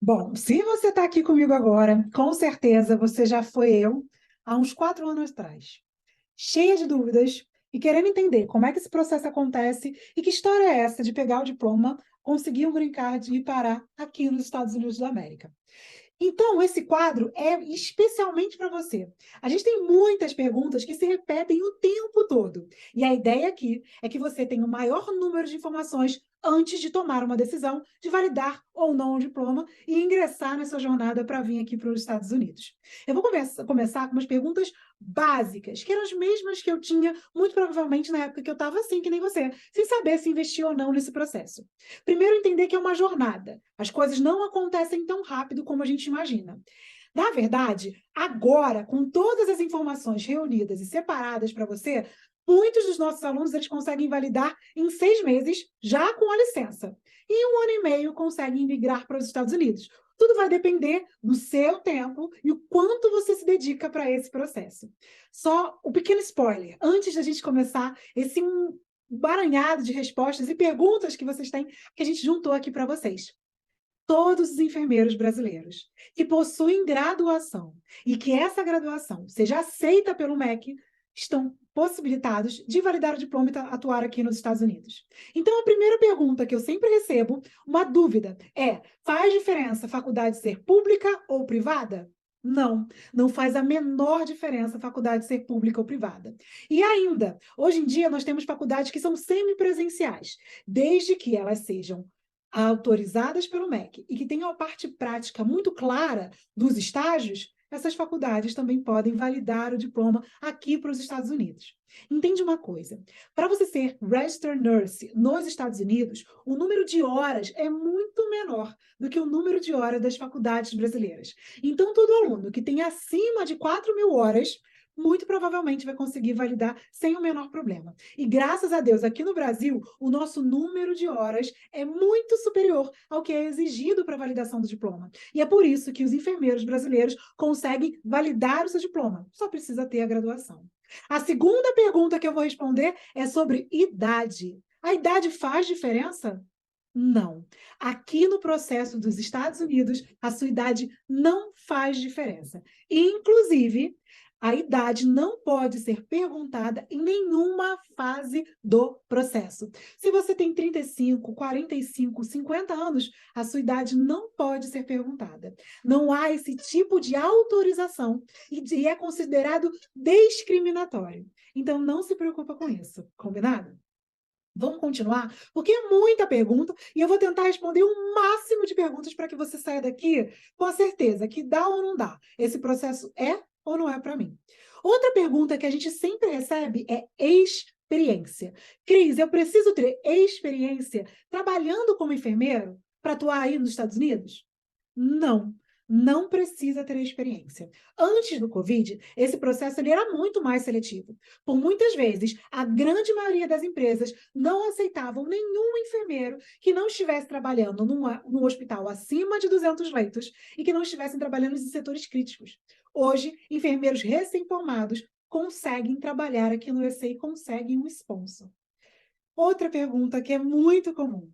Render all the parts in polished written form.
Bom, se você está aqui comigo agora, com certeza você já foi eu há uns 4 anos atrás, cheia de dúvidas e querendo entender como é que esse processo acontece e que história é essa de pegar o diploma, conseguir um green card e parar aqui nos Estados Unidos da América. Então, esse quadro é especialmente para você. A gente tem muitas perguntas que se repetem o tempo todo. E a ideia aqui é que você tenha o maior número de informações antes de tomar uma decisão de validar ou não o diploma e ingressar nessa jornada para vir aqui para os Estados Unidos. Eu vou começar com umas perguntas básicas, que eram as mesmas que eu tinha, muito provavelmente, na época que eu estava assim, que nem você, sem saber se investir ou não nesse processo. Primeiro, entender que é uma jornada. As coisas não acontecem tão rápido como a gente imagina. Na verdade, agora, com todas as informações reunidas e separadas para você, muitos dos nossos alunos eles conseguem validar em 6 meses, já com a licença. E em 1 ano e meio conseguem migrar para os Estados Unidos. Tudo vai depender do seu tempo e o quanto você se dedica para esse processo. Só um pequeno spoiler, antes da gente começar esse emaranhado de respostas e perguntas que vocês têm, que a gente juntou aqui para vocês. Todos os enfermeiros brasileiros que possuem graduação e que essa graduação seja aceita pelo MEC estão possibilitados de validar o diploma e atuar aqui nos Estados Unidos. Então, a primeira pergunta que eu sempre recebo, uma dúvida, é: faz diferença a faculdade ser pública ou privada? Não, não faz a menor diferença a faculdade ser pública ou privada. E ainda, hoje em dia, nós temos faculdades que são semipresenciais, desde que elas sejam autorizadas pelo MEC e que tenham a parte prática muito clara dos estágios, essas faculdades também podem validar o diploma aqui para os Estados Unidos. Entende uma coisa? Para você ser Registered Nurse nos Estados Unidos, o número de horas é muito menor do que o número de horas das faculdades brasileiras. Então, todo aluno que tem acima de 4.000 horas muito provavelmente vai conseguir validar sem o menor problema. E graças a Deus, aqui no Brasil, o nosso número de horas é muito superior ao que é exigido para a validação do diploma. E é por isso que os enfermeiros brasileiros conseguem validar o seu diploma. Só precisa ter a graduação. A segunda pergunta que eu vou responder é sobre idade. A idade faz diferença? Não. Aqui no processo dos Estados Unidos, a sua idade não faz diferença. Inclusive, a idade não pode ser perguntada em nenhuma fase do processo. Se você tem 35, 45, 50 anos, a sua idade não pode ser perguntada. Não há esse tipo de autorização e é considerado discriminatório. Então, não se preocupa com isso. Combinado? Vamos continuar? Porque é muita pergunta e eu vou tentar responder o máximo de perguntas para que você saia daqui com a certeza que dá ou não dá. Esse processo é ou não é para mim? Outra pergunta que a gente sempre recebe é experiência. Cris, eu preciso ter experiência trabalhando como enfermeiro para atuar aí nos Estados Unidos? Não. Não precisa ter experiência. Antes do Covid, esse processo ele era muito mais seletivo. Por muitas vezes, a grande maioria das empresas não aceitavam nenhum enfermeiro que não estivesse trabalhando num hospital acima de 200 leitos e que não estivessem trabalhando em setores críticos. Hoje, enfermeiros recém-formados conseguem trabalhar aqui no USA e conseguem um sponsor. Outra pergunta que é muito comum.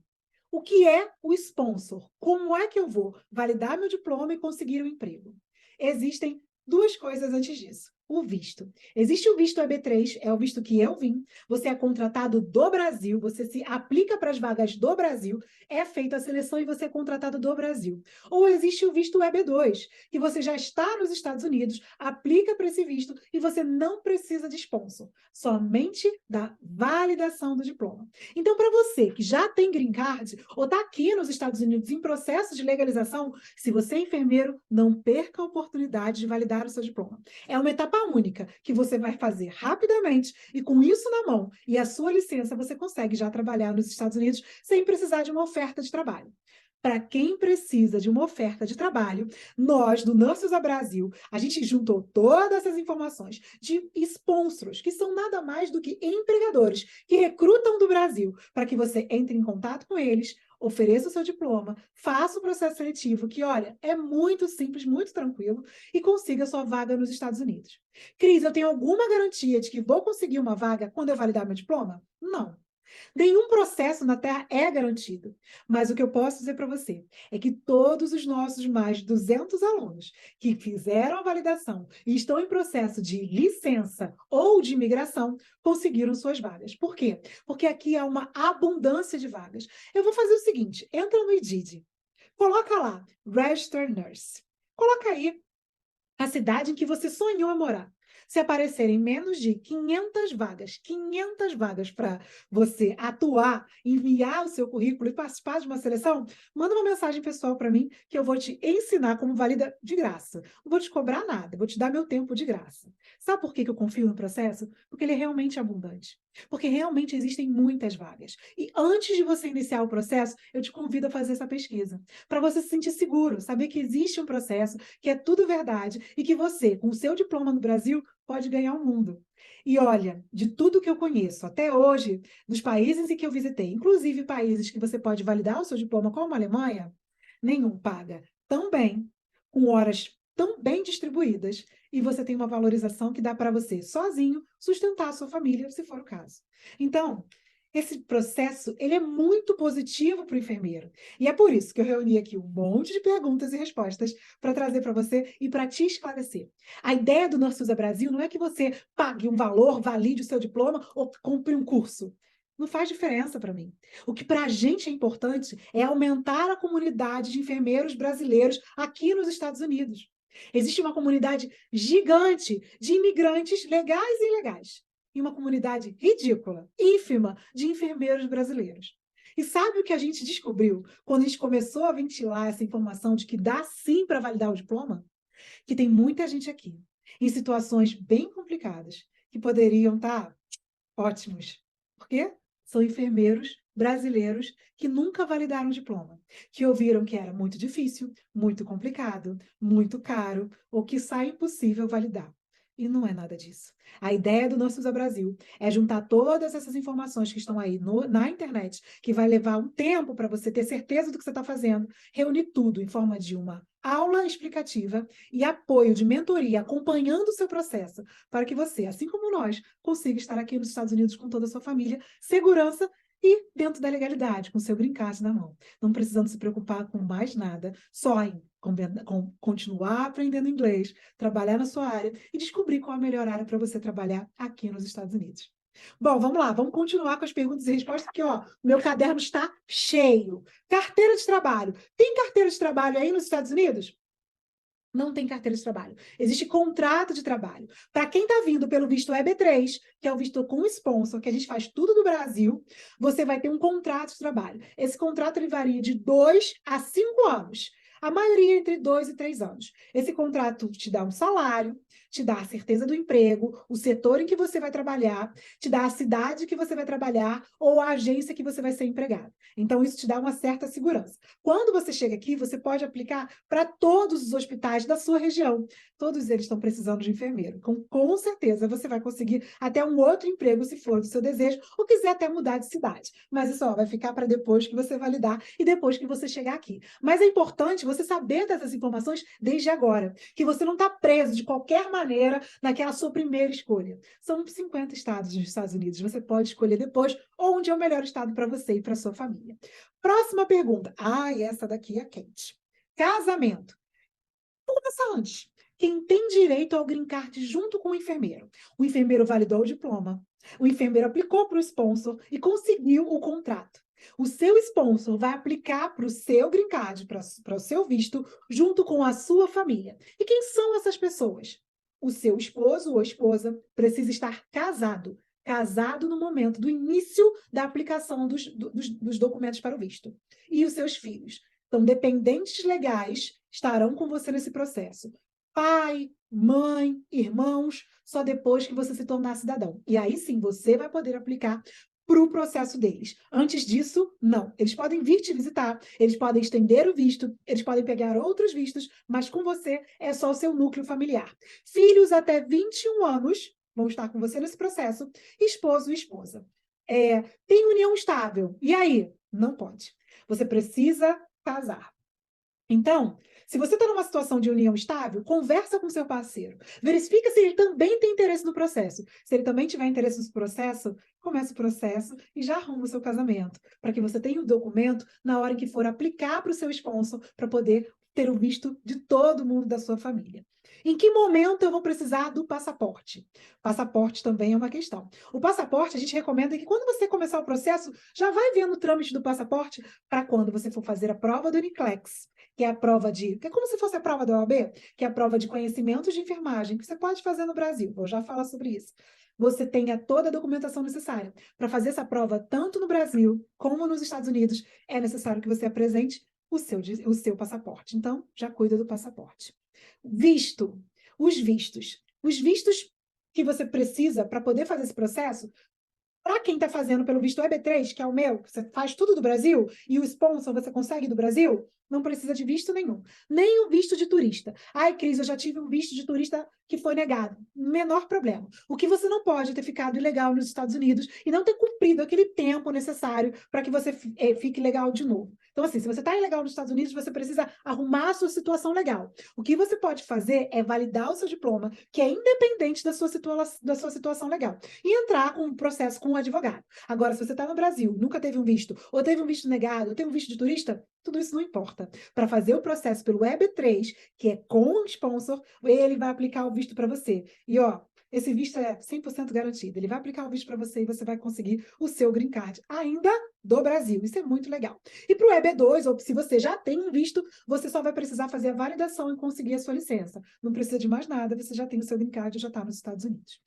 O que é o sponsor? Como é que eu vou validar meu diploma e conseguir um emprego? Existem duas coisas antes disso. O visto. Existe o visto EB3, é o visto que eu vim. Você é contratado do Brasil, você se aplica para as vagas do Brasil, é feita a seleção e você é contratado do Brasil. Ou existe o visto EB2, que você já está nos Estados Unidos, aplica para esse visto e você não precisa de sponsor, somente da validação do diploma. Então, para você que já tem green card ou está aqui nos Estados Unidos em processo de legalização, se você é enfermeiro, não perca a oportunidade de validar o seu diploma. É uma etapa única que você vai fazer rapidamente e com isso na mão e a sua licença, você consegue já trabalhar nos Estados Unidos sem precisar de uma oferta de trabalho. Para quem precisa de uma oferta de trabalho, nós, do Nurses Brasil, a gente juntou todas essas informações de sponsors, que são nada mais do que empregadores que recrutam do Brasil para que você entre em contato com eles, ofereça o seu diploma, faça o processo seletivo, que, olha, é muito simples, muito tranquilo, e consiga a sua vaga nos Estados Unidos. Cris, eu tenho alguma garantia de que vou conseguir uma vaga quando eu validar meu diploma? Não. Nenhum processo na Terra é garantido, mas o que eu posso dizer para você é que todos os nossos mais de 200 alunos que fizeram a validação e estão em processo de licença ou de imigração conseguiram suas vagas. Por quê? Porque aqui há uma abundância de vagas. Eu vou fazer o seguinte, entra no Indeed, coloca lá, Register Nurse. Coloca aí a cidade em que você sonhou em morar. Se aparecerem menos de 500 vagas para você atuar, enviar o seu currículo e participar de uma seleção, manda uma mensagem pessoal para mim que eu vou te ensinar como valida de graça. Não vou te cobrar nada, vou te dar meu tempo de graça. Sabe por que eu confio no processo? Porque ele é realmente abundante. Porque realmente existem muitas vagas. E antes de você iniciar o processo, eu te convido a fazer essa pesquisa. Para você se sentir seguro, saber que existe um processo, que é tudo verdade e que você, com o seu diploma no Brasil, pode ganhar o mundo. E olha, de tudo que eu conheço até hoje, dos países em que eu visitei, inclusive países que você pode validar o seu diploma, como a Alemanha, nenhum paga tão bem, com horas tão bem distribuídas, e você tem uma valorização que dá para você, sozinho, sustentar a sua família, se for o caso. Então, esse processo, ele é muito positivo para o enfermeiro. E é por isso que eu reuni aqui um monte de perguntas e respostas para trazer para você e para te esclarecer. A ideia do Norsusa Brasil não é que você pague um valor, valide o seu diploma ou compre um curso. Não faz diferença para mim. O que para a gente é importante é aumentar a comunidade de enfermeiros brasileiros aqui nos Estados Unidos. Existe uma comunidade gigante de imigrantes legais e ilegais. E uma comunidade ridícula, ínfima, de enfermeiros brasileiros. E sabe o que a gente descobriu quando a gente começou a ventilar essa informação de que dá sim para validar o diploma? Que tem muita gente aqui, em situações bem complicadas, que poderiam estar ótimos. Por quê? São enfermeiros brasileiros que nunca validaram o diploma, que ouviram que era muito difícil, muito complicado, muito caro, ou que sai impossível validar. E não é nada disso. A ideia do Nosso Usa Brasil é juntar todas essas informações que estão aí na internet, que vai levar um tempo para você ter certeza do que você está fazendo, reunir tudo em forma de uma aula explicativa e apoio de mentoria, acompanhando o seu processo, para que você, assim como nós, consiga estar aqui nos Estados Unidos com toda a sua família, segurança e dentro da legalidade, com seu green card na mão. Não precisando se preocupar com mais nada, só em continuar aprendendo inglês, trabalhar na sua área e descobrir qual a melhor área para você trabalhar aqui nos Estados Unidos. Bom, vamos lá, vamos continuar com as perguntas e respostas, porque ó, meu caderno está cheio. Carteira de trabalho. Tem carteira de trabalho aí nos Estados Unidos? Não tem carteira de trabalho. Existe contrato de trabalho. Para quem está vindo pelo visto EB3, que é o visto com sponsor, que a gente faz tudo do Brasil, você vai ter um contrato de trabalho. Esse contrato ele varia de 2 a 5 anos. A maioria entre 2 e 3 anos. Esse contrato te dá um salário, te dá a certeza do emprego, o setor em que você vai trabalhar, te dá a cidade que você vai trabalhar ou a agência que você vai ser empregado. Então, isso te dá uma certa segurança. Quando você chega aqui, você pode aplicar para todos os hospitais da sua região. Todos eles estão precisando de enfermeiro. Com certeza você vai conseguir até um outro emprego, se for do seu desejo, ou quiser até mudar de cidade. Mas isso ó, vai ficar para depois que você validar e depois que você chegar aqui. Mas é importante você saber dessas informações desde agora, que você não está preso de qualquer maneira naquela sua primeira escolha. São 50 estados nos Estados Unidos. Você pode escolher depois onde é o melhor estado para você e para sua família. Próxima pergunta. Essa daqui é quente. Casamento. Vamos começar antes. Quem tem direito ao green card junto com o enfermeiro? O enfermeiro validou o diploma. O enfermeiro aplicou para o sponsor e conseguiu o contrato. O seu sponsor vai aplicar para o seu green card, para o seu visto, junto com a sua família. E quem são essas pessoas? O seu esposo ou esposa precisa estar casado. Casado no momento do início da aplicação dos documentos para o visto. E os seus filhos. Então, dependentes legais estarão com você nesse processo. Pai, mãe, irmãos, só depois que você se tornar cidadão. E aí sim, você vai poder aplicar para o processo deles. Antes disso, não. Eles podem vir te visitar, eles podem estender o visto, eles podem pegar outros vistos, mas com você é só o seu núcleo familiar. Filhos até 21 anos vão estar com você nesse processo, esposo e esposa. Tem união estável. E aí? Não pode. Você precisa casar. Então, se você está numa situação de união estável, conversa com seu parceiro. Verifica se ele também tem interesse no processo. Se ele também tiver interesse no processo, começa o processo e já arruma o seu casamento, para que você tenha o documento na hora em que for aplicar para o seu sponsor, para poder ter o visto de todo mundo da sua família. Em que momento eu vou precisar do passaporte? Passaporte também é uma questão. O passaporte, a gente recomenda que quando você começar o processo, já vai vendo o trâmite do passaporte para quando você for fazer a prova do NCLEX, que é a prova que é como se fosse a prova da OAB, que é a prova de conhecimentos de enfermagem, que você pode fazer no Brasil. Vou já falar sobre isso. Você tenha toda a documentação necessária. Para fazer essa prova, tanto no Brasil como nos Estados Unidos, é necessário que você apresente o seu passaporte. Então, já cuida do passaporte. Visto. Os vistos. Os vistos que você precisa para poder fazer esse processo, para quem está fazendo pelo visto EB3, que é o meu, que você faz tudo do Brasil, e o sponsor você consegue do Brasil, não precisa de visto nenhum. Nem o visto de turista. Ai, Cris, eu já tive um visto de turista que foi negado. Menor problema. O que você não pode é ter ficado ilegal nos Estados Unidos e não ter cumprido aquele tempo necessário para que você fique legal de novo. Então, assim, se você está ilegal nos Estados Unidos, você precisa arrumar a sua situação legal. O que você pode fazer é validar o seu diploma, que é independente da sua situação legal, e entrar com um processo com um advogado. Agora, se você está no Brasil, nunca teve um visto, ou teve um visto negado, ou teve um visto de turista, tudo isso não importa. Para fazer o processo pelo EB3, que é com o sponsor, ele vai aplicar o visto para você. E, ó, esse visto é 100% garantido. Ele vai aplicar o visto para você e você vai conseguir o seu green card, ainda do Brasil. Isso é muito legal. E para o EB2, ou se você já tem um visto, você só vai precisar fazer a validação e conseguir a sua licença. Não precisa de mais nada, você já tem o seu green card e já está nos Estados Unidos.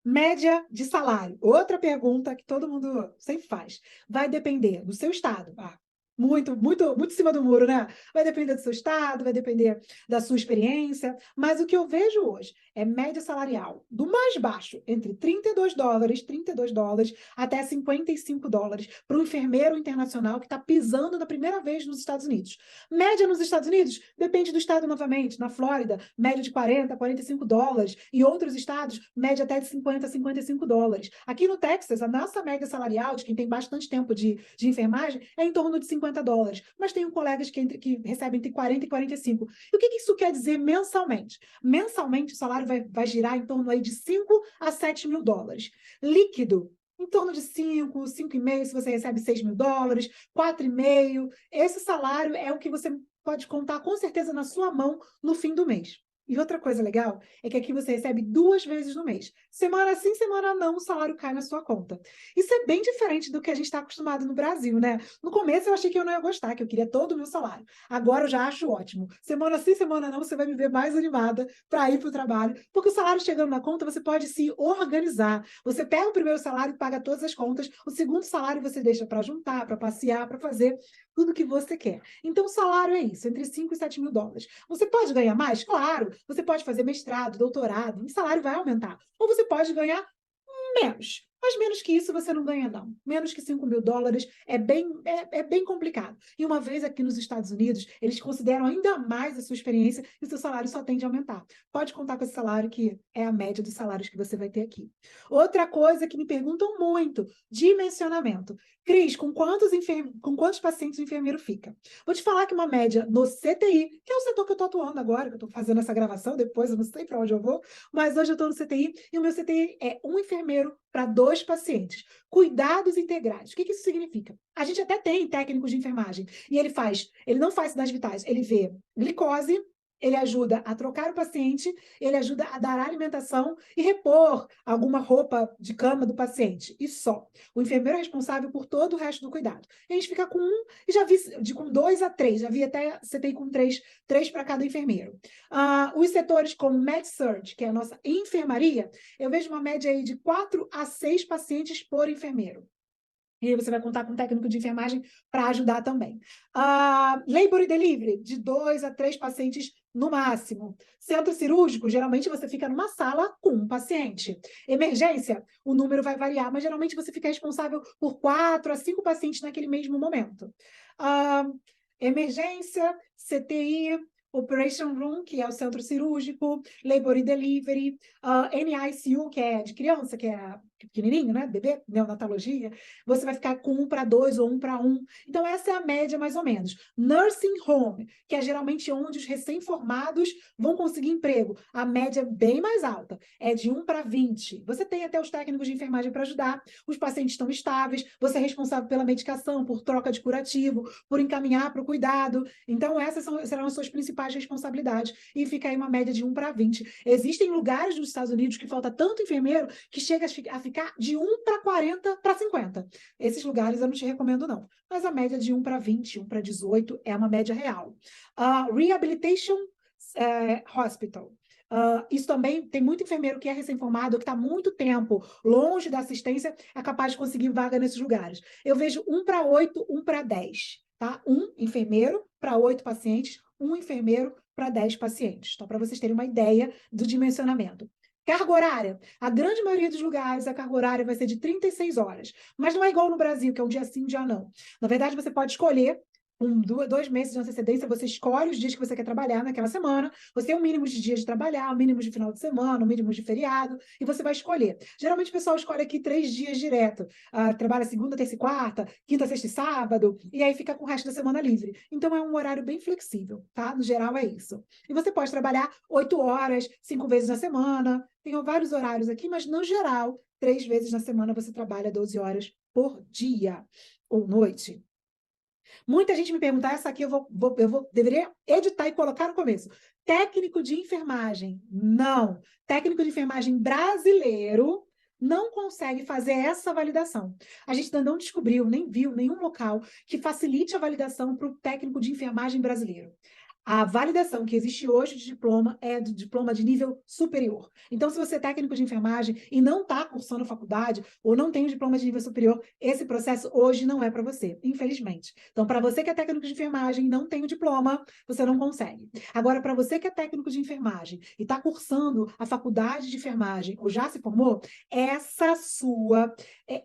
Média de salário. Outra pergunta que todo mundo sempre faz. Vai depender do seu estado. Muito, muito, muito em cima do muro, né? Vai depender do seu estado, vai depender da sua experiência. Mas o que eu vejo hoje é média salarial do mais baixo, entre $32 até $55 para um enfermeiro internacional que está pisando na primeira vez nos Estados Unidos. Média nos Estados Unidos depende do estado novamente. Na Flórida, média de $40 a $45. Em outros estados, média até de $50 a $55. Aqui no Texas, a nossa média salarial, de quem tem bastante tempo de enfermagem, é em torno de $50. Mas tenho colegas que recebem entre 40 e 45. E o que isso quer dizer mensalmente? Mensalmente, o salário vai girar em torno aí de 5 a 7 mil dólares. Líquido, em torno de 5, 5,5, se você recebe $6 mil, 4,5. Esse salário é o que você pode contar com certeza na sua mão no fim do mês. E outra coisa legal é que aqui você recebe 2 vezes no mês. Semana sim, semana não, o salário cai na sua conta. Isso é bem diferente do que a gente está acostumado no Brasil, né? No começo eu achei que eu não ia gostar, que eu queria todo o meu salário. Agora eu já acho ótimo. Semana sim, semana não, você vai me ver mais animada para ir para o trabalho, porque o salário chegando na conta, você pode se organizar. Você pega o primeiro salário e paga todas as contas, o segundo salário você deixa para juntar, para passear, para fazer tudo que você quer. Então, o salário é isso, entre 5 e 7 mil dólares. Você pode ganhar mais? Claro. Você pode fazer mestrado, doutorado, e o salário vai aumentar. Ou você pode ganhar menos. Mas menos que isso você não ganha, não. Menos que 5 mil dólares é bem complicado. E uma vez aqui nos Estados Unidos, eles consideram ainda mais a sua experiência e o seu salário só tende a aumentar. Pode contar com esse salário que é a média dos salários que você vai ter aqui. Outra coisa que me perguntam muito, dimensionamento. Cris, com quantos pacientes o enfermeiro fica? Vou te falar que uma média no CTI, que é o setor que eu estou atuando agora, que eu estou fazendo essa gravação, depois eu não sei para onde eu vou, mas hoje eu estou no CTI, e o meu CTI é um enfermeiro para 2 pacientes. Cuidados integrados. O que isso significa? A gente até tem técnicos de enfermagem, e ele não faz sinais vitais, ele vê glicose, ele ajuda a trocar o paciente, ele ajuda a dar alimentação e repor alguma roupa de cama do paciente. E só. O enfermeiro é responsável por todo o resto do cuidado. E a gente fica com e já vi com 2 a 3, já vi até você tem com 3 para cada enfermeiro. Os setores como Med-Surg, que é a nossa enfermaria, eu vejo uma média aí de 4 a 6 pacientes por enfermeiro. E aí você vai contar com um técnico de enfermagem para ajudar também. Labor e delivery, de 2 a 3 pacientes no máximo. Centro cirúrgico, geralmente você fica numa sala com um paciente. Emergência, o número vai variar, mas geralmente você fica responsável por 4 a 5 pacientes naquele mesmo momento. Emergência, CTI, Operation Room, que é o centro cirúrgico, Labor e Delivery, NICU, que é de criança, que é pequenininho, né? Bebê, neonatologia, você vai ficar com 1:2 ou 1:1. Então, essa é a média, mais ou menos. Nursing home, que é geralmente onde os recém-formados vão conseguir emprego. A média é bem mais alta, é de 1:20. Você tem até os técnicos de enfermagem para ajudar, os pacientes estão estáveis, você é responsável pela medicação, por troca de curativo, por encaminhar para o cuidado. Então, serão as suas principais responsabilidades. E fica aí uma média de 1:20. Existem lugares nos Estados Unidos que falta tanto enfermeiro que chega a ficar de 1:40-1:50. Esses lugares eu não te recomendo, não. Mas a média de 1:20, 1:18 é uma média real. Rehabilitation Hospital. Isso também tem muito enfermeiro que é recém-formado, que está muito tempo longe da assistência, é capaz de conseguir vaga nesses lugares. Eu vejo 1:8, 1:10, tá? Um enfermeiro para 8 pacientes, um enfermeiro para 10 pacientes. Então, para vocês terem uma ideia do dimensionamento. Carga horária. A grande maioria dos lugares, a carga horária vai ser de 36 horas. Mas não é igual no Brasil, que é um dia sim, um dia não. Na verdade, você pode escolher com 2 meses de antecedência, você escolhe os dias que você quer trabalhar naquela semana, você tem um mínimo de dias de trabalhar, um mínimo de final de semana, um mínimo de feriado, e você vai escolher. Geralmente o pessoal escolhe aqui 3 dias direto, trabalha segunda, terça e quarta, quinta, sexta e sábado, e aí fica com o resto da semana livre. Então é um horário bem flexível, tá? No geral é isso. E você pode trabalhar 8 horas, 5 vezes na semana, tem vários horários aqui, mas no geral, 3 vezes na semana você trabalha 12 horas por dia ou noite. Muita gente me pergunta, essa aqui deveria editar e colocar no começo. Técnico de enfermagem. Não. Técnico de enfermagem brasileiro não consegue fazer essa validação. A gente ainda não descobriu, nem viu nenhum local que facilite a validação para o técnico de enfermagem brasileiro. A validação que existe hoje de diploma é do diploma de nível superior. Então, se você é técnico de enfermagem e não está cursando faculdade ou não tem o diploma de nível superior, esse processo hoje não é para você, infelizmente. Então, para você que é técnico de enfermagem e não tem o diploma, você não consegue. Agora, para você que é técnico de enfermagem e está cursando a faculdade de enfermagem ou já se formou, essa sua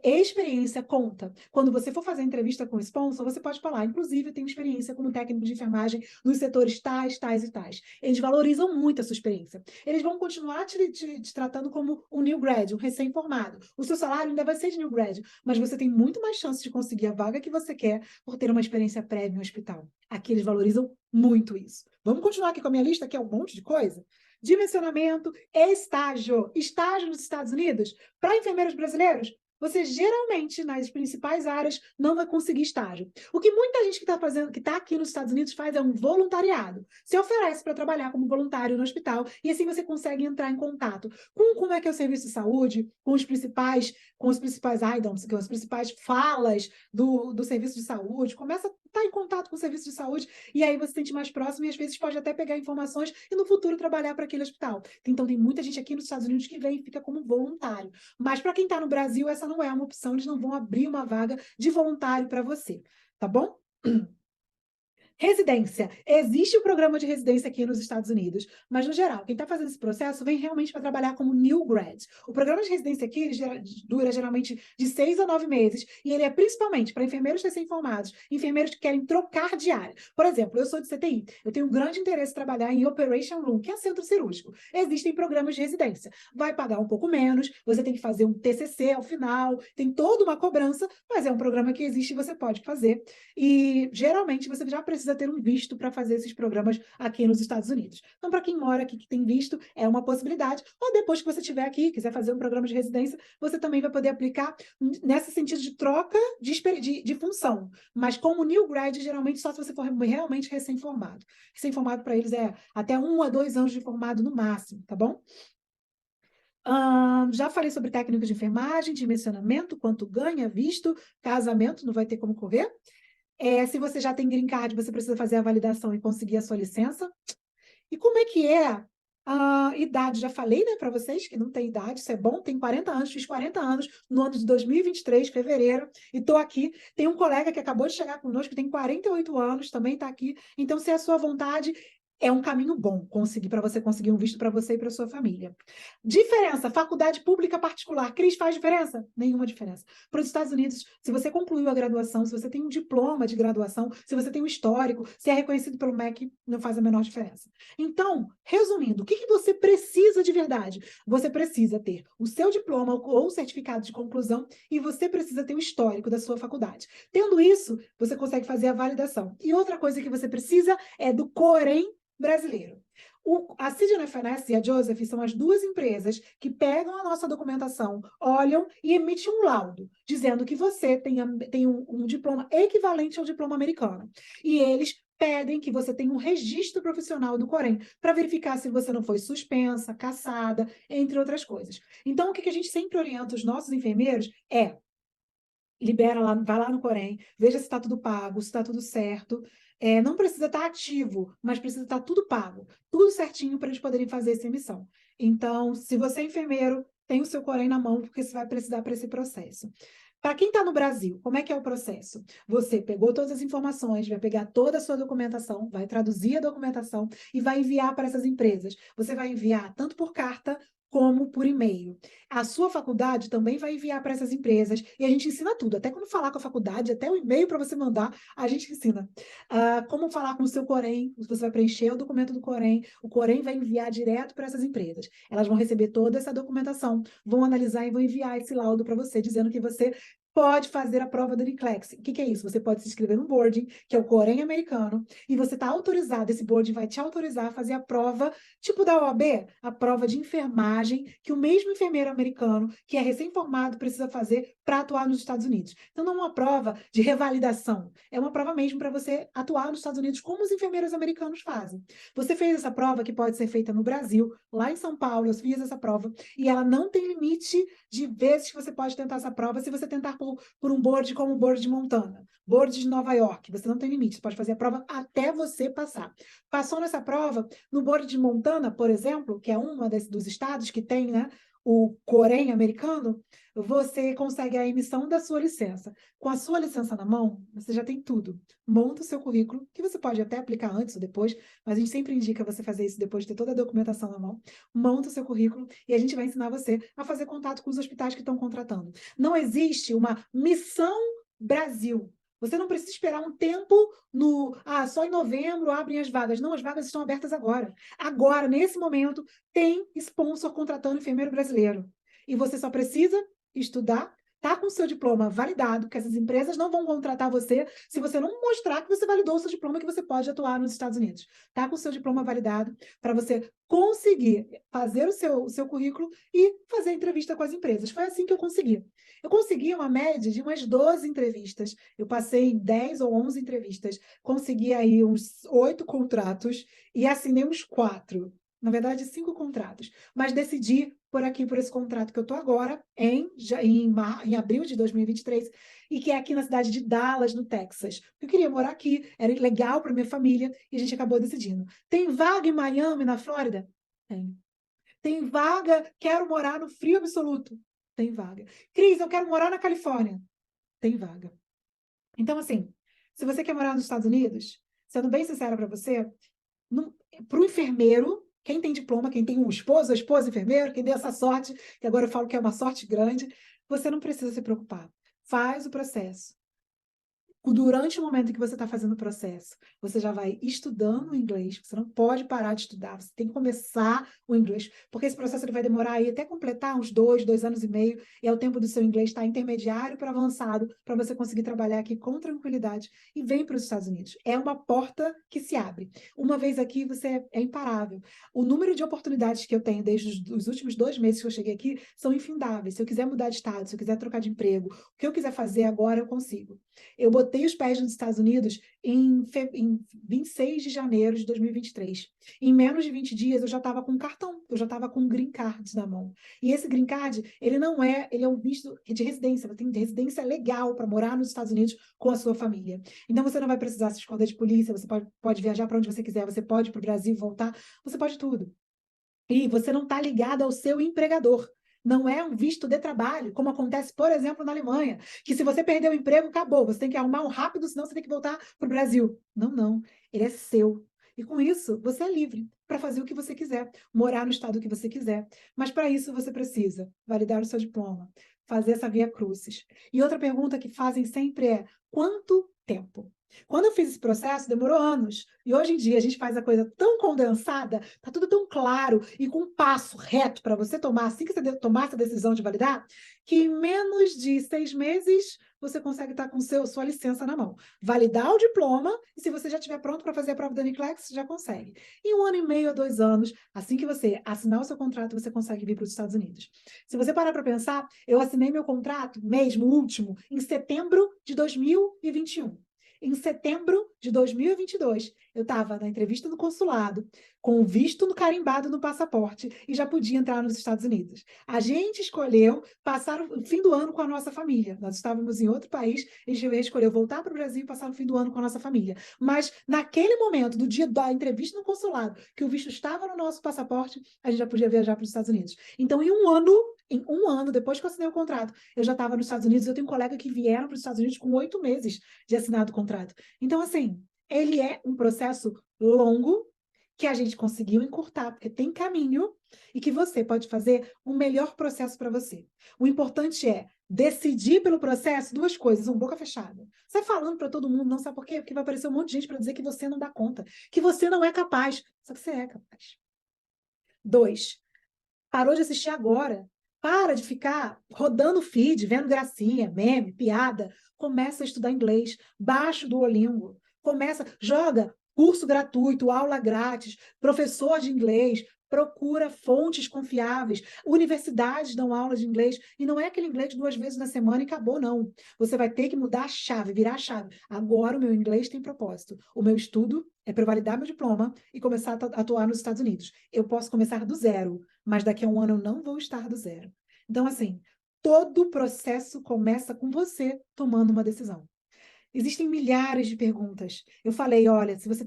experiência conta. Quando você for fazer entrevista com o sponsor, você pode falar, inclusive, eu tenho experiência como técnico de enfermagem nos setores tais, tais e tais. Eles valorizam muito a sua experiência. Eles vão continuar te tratando como um new grad, um recém-formado. O seu salário ainda vai ser de new grad, mas você tem muito mais chance de conseguir a vaga que você quer por ter uma experiência prévia em um hospital. Aqui eles valorizam muito isso. Vamos continuar aqui com a minha lista, que é um monte de coisa? Dimensionamento, estágio. Estágio nos Estados Unidos, para enfermeiros brasileiros, você geralmente, nas principais áreas, não vai conseguir estágio. O que muita gente que está aqui nos Estados Unidos faz é um voluntariado. Se oferece para trabalhar como voluntário no hospital e assim você consegue entrar em contato com como é que é o serviço de saúde, com os principais items, com as principais falas do serviço de saúde, começa a estar em contato com o serviço de saúde e aí você se sente mais próximo e às vezes pode até pegar informações e no futuro trabalhar para aquele hospital. Então tem muita gente aqui nos Estados Unidos que vem e fica como voluntário. Mas para quem está no Brasil, essa não é uma opção, eles não vão abrir uma vaga de voluntário para você, tá bom? Residência. Existe o programa de residência aqui nos Estados Unidos, mas, no geral, quem está fazendo esse processo vem realmente para trabalhar como new grad. O programa de residência aqui dura geralmente de 6 a 9 meses e ele é principalmente para enfermeiros recém-formados, enfermeiros que querem trocar de área. Por exemplo, eu sou de CTI, eu tenho um grande interesse em trabalhar em Operation Room, que é centro cirúrgico. Existem programas de residência. Vai pagar um pouco menos, você tem que fazer um TCC ao final, tem toda uma cobrança, mas é um programa que existe e você pode fazer. E, geralmente, você já precisa ter um visto para fazer esses programas aqui nos Estados Unidos. Então, para quem mora aqui que tem visto, é uma possibilidade. Ou depois que você estiver aqui, quiser fazer um programa de residência, você também vai poder aplicar nesse sentido de troca de função. Mas como new grad, geralmente só se você for realmente recém-formado. Recém-formado para eles é até 1 a 2 anos de formado no máximo, tá bom? Já falei sobre técnico de enfermagem, dimensionamento, quanto ganha, visto, casamento, não vai ter como correr. Se você já tem green card, você precisa fazer a validação e conseguir a sua licença. E como é que é a idade? Já falei, né, para vocês que não tem idade, isso é bom, tem 40 anos, fiz 40 anos no ano de 2023, fevereiro, e estou aqui. Tem um colega que acabou de chegar conosco, que tem 48 anos, também está aqui. Então, se é a sua vontade, é um caminho bom conseguir para você conseguir um visto para você e para sua família. Diferença, faculdade pública particular. Cris, faz diferença? Nenhuma diferença. Para os Estados Unidos, se você concluiu a graduação, se você tem um diploma de graduação, se você tem um histórico, se é reconhecido pelo MEC, não faz a menor diferença. Então, resumindo, o que que você precisa de verdade? Você precisa ter o seu diploma ou certificado de conclusão e você precisa ter o histórico da sua faculdade. Tendo isso, você consegue fazer a validação. E outra coisa que você precisa é do Corém brasileiro. A Cigna FNS e a Joseph são as duas empresas que pegam a nossa documentação, olham e emitem um laudo, dizendo que você tem um diploma equivalente ao diploma americano. E eles pedem que você tenha um registro profissional do Corém, para verificar se você não foi suspensa, cassada, entre outras coisas. Então, o que a gente sempre orienta os nossos enfermeiros é libera lá, vai lá no Corém, veja se está tudo pago, se está tudo certo. Não precisa estar ativo, mas precisa estar tudo pago, tudo certinho para eles poderem fazer essa emissão. Então, se você é enfermeiro, tem o seu Corém na mão, porque você vai precisar para esse processo. Para quem está no Brasil, como é que é o processo? Você pegou todas as informações, vai pegar toda a sua documentação, vai traduzir a documentação e vai enviar para essas empresas. Você vai enviar tanto por carta como por e-mail. A sua faculdade também vai enviar para essas empresas e a gente ensina tudo, até como falar com a faculdade, até o e-mail para você mandar, a gente ensina. Como falar com o seu Corém, você vai preencher o documento do Corém, o Corém vai enviar direto para essas empresas. Elas vão receber toda essa documentação, vão analisar e vão enviar esse laudo para você, dizendo que você pode fazer a prova do NCLEX. O que é isso? Você pode se inscrever no boarding, que é o Corém americano, e você está autorizado, esse boarding vai te autorizar a fazer a prova, tipo da OAB, a prova de enfermagem, que o mesmo enfermeiro americano, que é recém-formado, precisa fazer para atuar nos Estados Unidos. Então, não é uma prova de revalidação, é uma prova mesmo para você atuar nos Estados Unidos, como os enfermeiros americanos fazem. Você fez essa prova, que pode ser feita no Brasil, lá em São Paulo, eu fiz essa prova, e ela não tem limite de vezes que você pode tentar essa prova, se você tentar por um board como o board de Montana, board de Nova York, você não tem limite, você pode fazer a prova até você passar. Passou nessa prova, no board de Montana, por exemplo, que é dos estados que tem, né, o Corém americano, você consegue a emissão da sua licença. Com a sua licença na mão, você já tem tudo. Monta o seu currículo, que você pode até aplicar antes ou depois, mas a gente sempre indica você fazer isso depois de ter toda a documentação na mão. Monta o seu currículo e a gente vai ensinar você a fazer contato com os hospitais que estão contratando. Não existe uma missão Brasil. Você não precisa esperar um tempo só em novembro abrem as vagas. Não, as vagas estão abertas agora. Agora, nesse momento, tem sponsor contratando enfermeiro brasileiro. E você só precisa estudar, tá com o seu diploma validado, que essas empresas não vão contratar você se você não mostrar que você validou o seu diploma, que você pode atuar nos Estados Unidos. Tá com o seu diploma validado para você conseguir fazer o seu currículo e fazer entrevista com as empresas. Foi assim que eu consegui. Eu consegui uma média de umas 12 entrevistas. Eu passei 10 ou 11 entrevistas, consegui aí uns 8 contratos e assinei uns 4. Na verdade, 5 contratos. Mas decidi por aqui, por esse contrato que eu estou agora, em abril de 2023, e que é aqui na cidade de Dallas, no Texas. Eu queria morar aqui, era legal para minha família, e a gente acabou decidindo. Tem vaga em Miami, na Flórida? Tem. Tem vaga, quero morar no frio absoluto? Tem vaga. Cris, eu quero morar na Califórnia? Tem vaga. Então, assim, se você quer morar nos Estados Unidos, sendo bem sincera para você, para o enfermeiro, quem tem diploma, quem tem um esposo, a esposa enfermeiro, quem deu essa sorte, que agora eu falo que é uma sorte grande, você não precisa se preocupar. Faz o processo. Durante o momento em que você está fazendo o processo, você já vai estudando o inglês, você não pode parar de estudar, você tem que começar o inglês, porque esse processo ele vai demorar aí até completar uns 2 anos e meio, e é o tempo do seu inglês estar intermediário para avançado, para você conseguir trabalhar aqui com tranquilidade e vem para os Estados Unidos. É uma porta que se abre. Uma vez aqui, você é imparável. O número de oportunidades que eu tenho desde os últimos 2 meses que eu cheguei aqui são infindáveis. Se eu quiser mudar de estado, se eu quiser trocar de emprego, o que eu quiser fazer agora, eu consigo. Eu botei os pés nos Estados Unidos em 26 de janeiro de 2023. Em menos de 20 dias, eu já estava com um cartão, eu já estava com um green card na mão. E esse green card, ele é um visto de residência, você tem residência legal para morar nos Estados Unidos com a sua família. Então, você não vai precisar se esconder de polícia, você pode viajar para onde você quiser, você pode ir para o Brasil voltar, você pode tudo. E você não está ligado ao seu empregador. Não é um visto de trabalho, como acontece, por exemplo, na Alemanha, que se você perder o emprego, acabou, você tem que arrumar um rápido, senão você tem que voltar para o Brasil. Não, não. Ele é seu. E com isso, você é livre para fazer o que você quiser, morar no estado que você quiser. Mas para isso você precisa validar o seu diploma, fazer essa via crucis. E outra pergunta que fazem sempre é: quanto tempo? Quando eu fiz esse processo, demorou anos. E hoje em dia a gente faz a coisa tão condensada, tá tudo tão claro e com um passo reto para você tomar, assim que você tomar essa decisão de validar, que em menos de 6 meses você consegue estar com sua licença na mão. Validar o diploma, e se você já estiver pronto para fazer a prova da NCLEX, você já consegue. Em 1 ano e meio a 2 anos, assim que você assinar o seu contrato, você consegue vir para os Estados Unidos. Se você parar para pensar, eu assinei meu contrato, mesmo, último, em setembro de 2021. Em setembro de 2022, eu estava na entrevista no consulado, com o visto carimbado no passaporte, e já podia entrar nos Estados Unidos. A gente escolheu passar o fim do ano com a nossa família. Nós estávamos em outro país, e a gente escolheu voltar para o Brasil e passar o fim do ano com a nossa família. Mas naquele momento, do dia da entrevista no consulado, que o visto estava no nosso passaporte, a gente já podia viajar para os Estados Unidos. Então, em um ano, depois que eu assinei o contrato, eu já estava nos Estados Unidos. Eu tenho um colega que vieram para os Estados Unidos com 8 meses de assinado o contrato. Então, assim, ele é um processo longo que a gente conseguiu encurtar, porque tem caminho e que você pode fazer um melhor processo para você. O importante é decidir pelo processo duas coisas, boca fechada. Sai falando para todo mundo, não sabe por quê? Porque vai aparecer um monte de gente para dizer que você não dá conta, que você não é capaz. Só que você é capaz. 2, parou de assistir agora. Para de ficar rodando feed, vendo gracinha, meme, piada. Começa a estudar inglês. Baixa o Duolingo. Joga curso gratuito, aula grátis, professor de inglês. Procura fontes confiáveis. Universidades dão aula de inglês. E não é aquele inglês 2 vezes na semana e acabou, não. Você vai ter que mudar a chave, virar a chave. Agora o meu inglês tem propósito. O meu estudo é para validar meu diploma e começar a atuar nos Estados Unidos. Eu posso começar do zero, mas daqui a um ano eu não vou estar do zero. Então, assim, todo o processo começa com você tomando uma decisão. Existem milhares de perguntas. Eu falei, olha, se você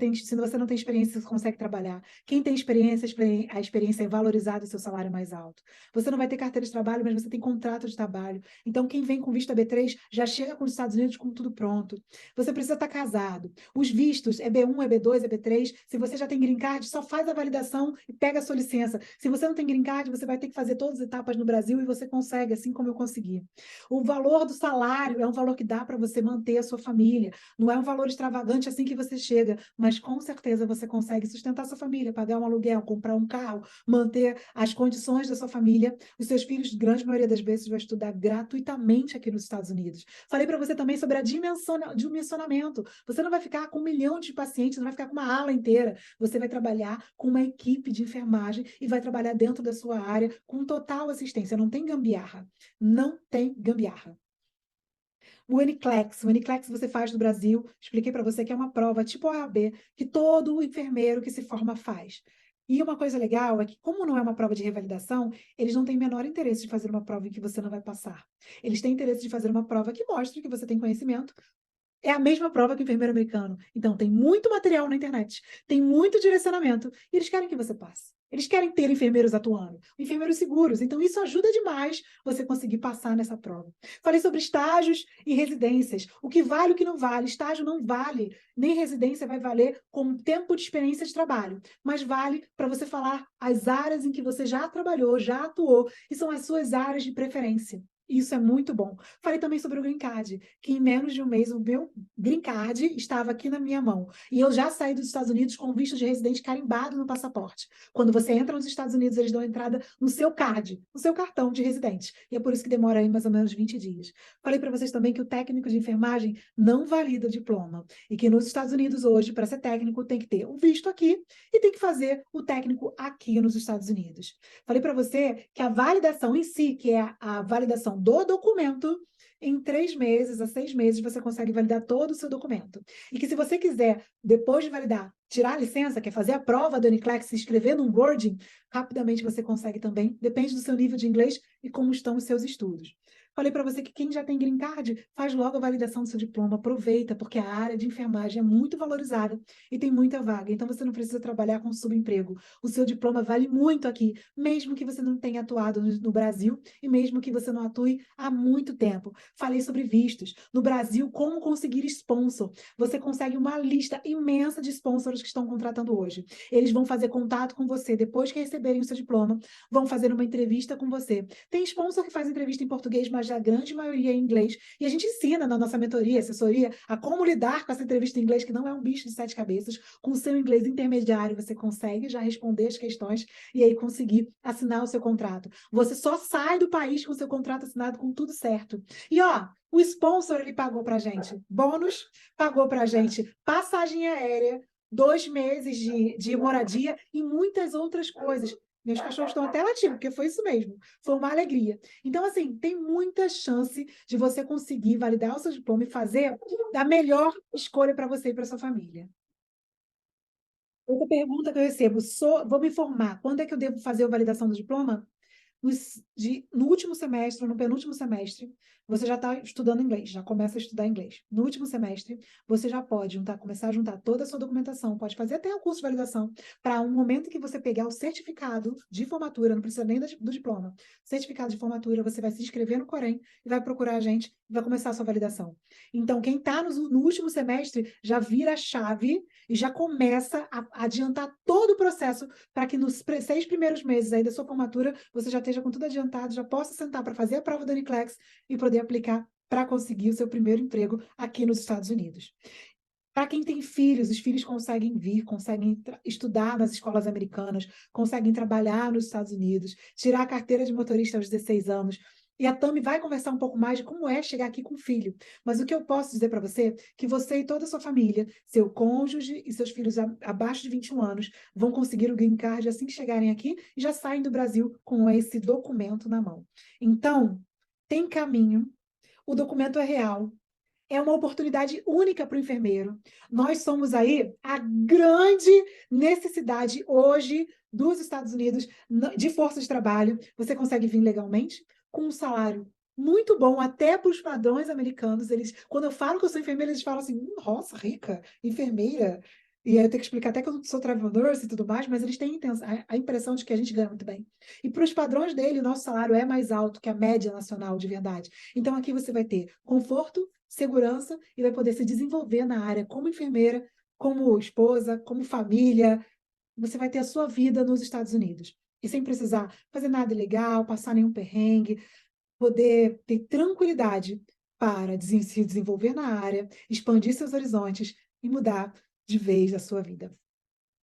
não tem experiência, você consegue trabalhar. Quem tem experiência, a experiência é valorizada e seu salário é mais alto. Você não vai ter carteira de trabalho, mas você tem contrato de trabalho. Então, quem vem com visto B3 já chega com os Estados Unidos com tudo pronto. Você precisa estar casado. Os vistos é B1, é B2, é B3. Se você já tem green card, só faz a validação e pega a sua licença. Se você não tem green card, você vai ter que fazer todas as etapas no Brasil e você consegue, assim como eu consegui. O valor do salário é um valor que dá para você manter a sua família. Não é um valor extravagante assim que você chega, mas com certeza você consegue sustentar sua família, pagar um aluguel, comprar um carro, manter as condições da sua família. Os seus filhos, grande maioria das vezes, vai estudar gratuitamente aqui nos Estados Unidos. Falei para você também sobre a dimensionamento. Você não vai ficar com 1 milhão de pacientes, não vai ficar com uma ala inteira. Você vai trabalhar com uma equipe de enfermagem e vai trabalhar dentro da sua área com total assistência. Não tem gambiarra. Não tem gambiarra. O NCLEX você faz no Brasil, expliquei para você que é uma prova tipo OAB, que todo enfermeiro que se forma faz. E uma coisa legal é que, como não é uma prova de revalidação, eles não têm menor interesse de fazer uma prova em que você não vai passar. Eles têm interesse de fazer uma prova que mostre que você tem conhecimento. É a mesma prova que o enfermeiro americano. Então, tem muito material na internet, tem muito direcionamento, e eles querem que você passe. Eles querem ter enfermeiros atuando, enfermeiros seguros. Então, isso ajuda demais você conseguir passar nessa prova. Falei sobre estágios e residências. O que vale e o que não vale. Estágio não vale, nem residência vai valer como tempo de experiência de trabalho, mas vale para você falar as áreas em que você já trabalhou, já atuou, e são as suas áreas de preferência. Isso é muito bom. Falei também sobre o Green Card, que em menos de um mês o meu Green Card estava aqui na minha mão. E eu já saí dos Estados Unidos com visto de residente carimbado no passaporte. Quando você entra nos Estados Unidos, eles dão entrada no seu card, no seu cartão de residente. E é por isso que demora aí mais ou menos 20 dias. Falei para vocês também que o técnico de enfermagem não valida o diploma. E que nos Estados Unidos hoje, para ser técnico, tem que ter o visto aqui e tem que fazer o técnico aqui nos Estados Unidos. Falei para você que a validação em si, que é a validação do documento, em 3 meses a 6 meses você consegue validar todo o seu documento. E que se você quiser, depois de validar, tirar a licença, quer fazer a prova do NCLEX, se inscrever num boarding, rapidamente você consegue também, depende do seu nível de inglês e como estão os seus estudos. Falei para você que quem já tem green card faz logo a validação do seu diploma, aproveita, porque a área de enfermagem é muito valorizada e tem muita vaga. Então você não precisa trabalhar com subemprego. O seu diploma vale muito aqui, mesmo que você não tenha atuado no Brasil e mesmo que você não atue há muito tempo. Falei sobre vistos. No Brasil, como conseguir sponsor? Você consegue uma lista imensa de sponsors que estão contratando hoje. Eles vão fazer contato com você depois que receberem o seu diploma, vão fazer uma entrevista com você. Tem sponsor que faz entrevista em português, mas a grande maioria é em inglês. E a gente ensina na nossa mentoria, assessoria, a como lidar com essa entrevista em inglês, que não é um bicho de sete cabeças. Com o seu inglês intermediário, você consegue já responder as questões e aí conseguir assinar o seu contrato. Você só sai do país com o seu contrato assinado com tudo certo. E ó, o sponsor ele pagou pra gente bônus, pagou pra gente passagem aérea, 2 meses de moradia e muitas outras coisas. Meus cachorros estão até latindo, porque foi isso mesmo. Foi uma alegria. Então, assim, tem muita chance de você conseguir validar o seu diploma e fazer a melhor escolha para você e para sua família. Outra pergunta que eu recebo, vou me formar, quando é que eu devo fazer a validação do diploma? No último semestre, no penúltimo semestre, você já está estudando inglês, já começa a estudar inglês. No último semestre, você já pode começar a juntar toda a sua documentação, pode fazer até o curso de validação, para um momento que você pegar o certificado de formatura, não precisa nem do diploma, certificado de formatura, você vai se inscrever no Corém e vai procurar a gente e vai começar a sua validação. Então, quem está no último semestre já vira a chave e já começa a adiantar todo o processo para que nos 6 primeiros meses aí da sua formatura você já esteja com tudo adiantado, já possa sentar para fazer a prova da NCLEX e poder aplicar para conseguir o seu primeiro emprego aqui nos Estados Unidos. Para quem tem filhos, os filhos conseguem vir, conseguem estudar nas escolas americanas, conseguem trabalhar nos Estados Unidos, tirar a carteira de motorista aos 16 anos. E a Tami vai conversar um pouco mais de como é chegar aqui com filho. Mas o que eu posso dizer para você é que você e toda a sua família, seu cônjuge e seus filhos abaixo de 21 anos, vão conseguir o Green Card assim que chegarem aqui e já saem do Brasil com esse documento na mão. Então, tem caminho, o documento é real, é uma oportunidade única para o enfermeiro. Nós somos aí a grande necessidade hoje dos Estados Unidos de força de trabalho. Você consegue vir legalmente com um salário muito bom, até para os padrões americanos. Quando eu falo que eu sou enfermeira, eles falam assim: nossa, rica, enfermeira. E aí eu tenho que explicar até que eu sou travel nurse e tudo mais, mas eles têm a impressão de que a gente ganha muito bem. E para os padrões dele, o nosso salário é mais alto que a média nacional de verdade. Então aqui você vai ter conforto, segurança e vai poder se desenvolver na área como enfermeira, como esposa, como família. Você vai ter a sua vida nos Estados Unidos. E sem precisar fazer nada ilegal, passar nenhum perrengue, poder ter tranquilidade para se desenvolver na área, expandir seus horizontes e mudar de vez a sua vida.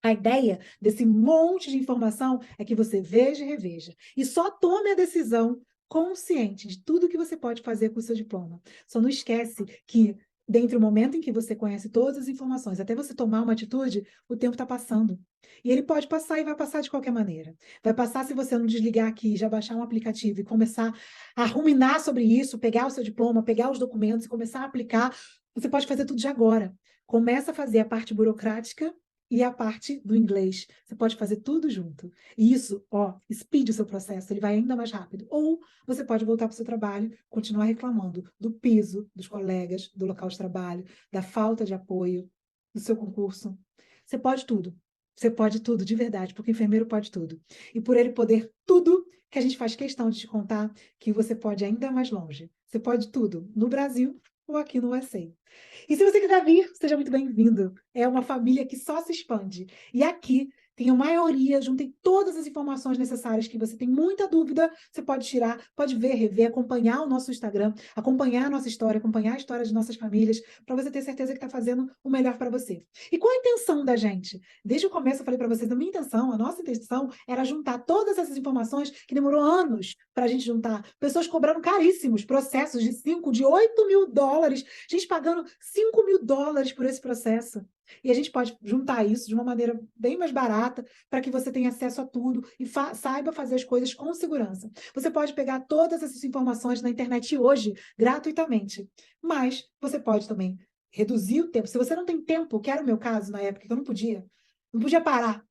A ideia desse monte de informação é que você veja e reveja. E só tome a decisão consciente de tudo que você pode fazer com o seu diploma. Só não esquece que, dentre o momento em que você conhece todas as informações, até você tomar uma atitude, o tempo está passando. E ele pode passar e vai passar de qualquer maneira. Vai passar se você não desligar aqui, já baixar um aplicativo e começar a ruminar sobre isso, pegar o seu diploma, pegar os documentos e começar a aplicar. Você pode fazer tudo de agora. Começa a fazer a parte burocrática e a parte do inglês. Você pode fazer tudo junto. E isso, ó, speed o seu processo, ele vai ainda mais rápido. Ou você pode voltar para o seu trabalho, continuar reclamando do piso, dos colegas, do local de trabalho, da falta de apoio, do seu concurso. Você pode tudo. Você pode tudo, de verdade, porque o enfermeiro pode tudo. E por ele poder tudo, que a gente faz questão de te contar que você pode ainda mais longe. Você pode tudo, no Brasil ou aqui no USA. E se você quiser vir, seja muito bem-vindo. É uma família que só se expande. E aqui tem a maioria, juntei todas as informações necessárias que você tem muita dúvida, você pode tirar, pode ver, rever, acompanhar o nosso Instagram, acompanhar a nossa história, acompanhar a história de nossas famílias, para você ter certeza que está fazendo o melhor para você. E qual a intenção da gente? Desde o começo eu falei para vocês, a minha intenção, a nossa intenção era juntar todas essas informações que demorou anos para a gente juntar. Pessoas cobrando caríssimos processos de 5, de 8 mil dólares, gente pagando 5 mil dólares por esse processo. E a gente pode juntar isso de uma maneira bem mais barata para que você tenha acesso a tudo e saiba fazer as coisas com segurança. Você pode pegar todas essas informações na internet hoje, gratuitamente. Mas você pode também reduzir o tempo. Se você não tem tempo, que era o meu caso na época, que eu não podia parar.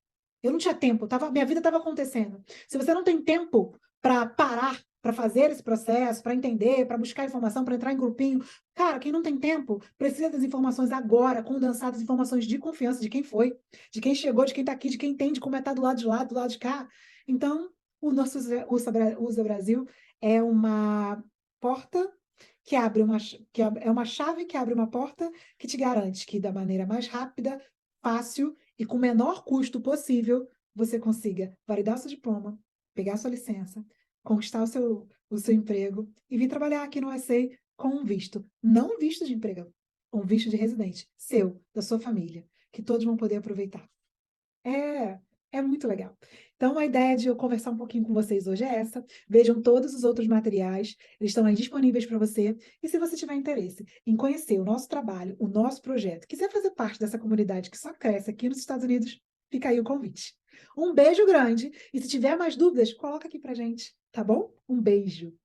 Eu não tinha tempo, minha vida estava acontecendo. Se você não tem tempo para parar para fazer esse processo, para entender, para buscar informação, para entrar em grupinho. Cara, quem não tem tempo precisa das informações agora, condensadas, informações de confiança de quem foi, de quem chegou, de quem está aqui, de quem entende como é estar do lado de lá, do lado de cá. Então, o nosso Usa Brasil é uma porta que abre é uma chave que abre uma porta que te garante que da maneira mais rápida, fácil e com o menor custo possível você consiga validar o seu diploma, pegar sua licença, conquistar o seu emprego e vir trabalhar aqui no USA com um visto. Não um visto de emprego, um visto de residente, seu, da sua família, que todos vão poder aproveitar. É, é muito legal. Então, a ideia de eu conversar um pouquinho com vocês hoje é essa. Vejam todos os outros materiais, eles estão aí disponíveis para você. E se você tiver interesse em conhecer o nosso trabalho, o nosso projeto, quiser fazer parte dessa comunidade que só cresce aqui nos Estados Unidos, fica aí o convite. Um beijo grande e se tiver mais dúvidas, coloca aqui pra gente, tá bom? Um beijo.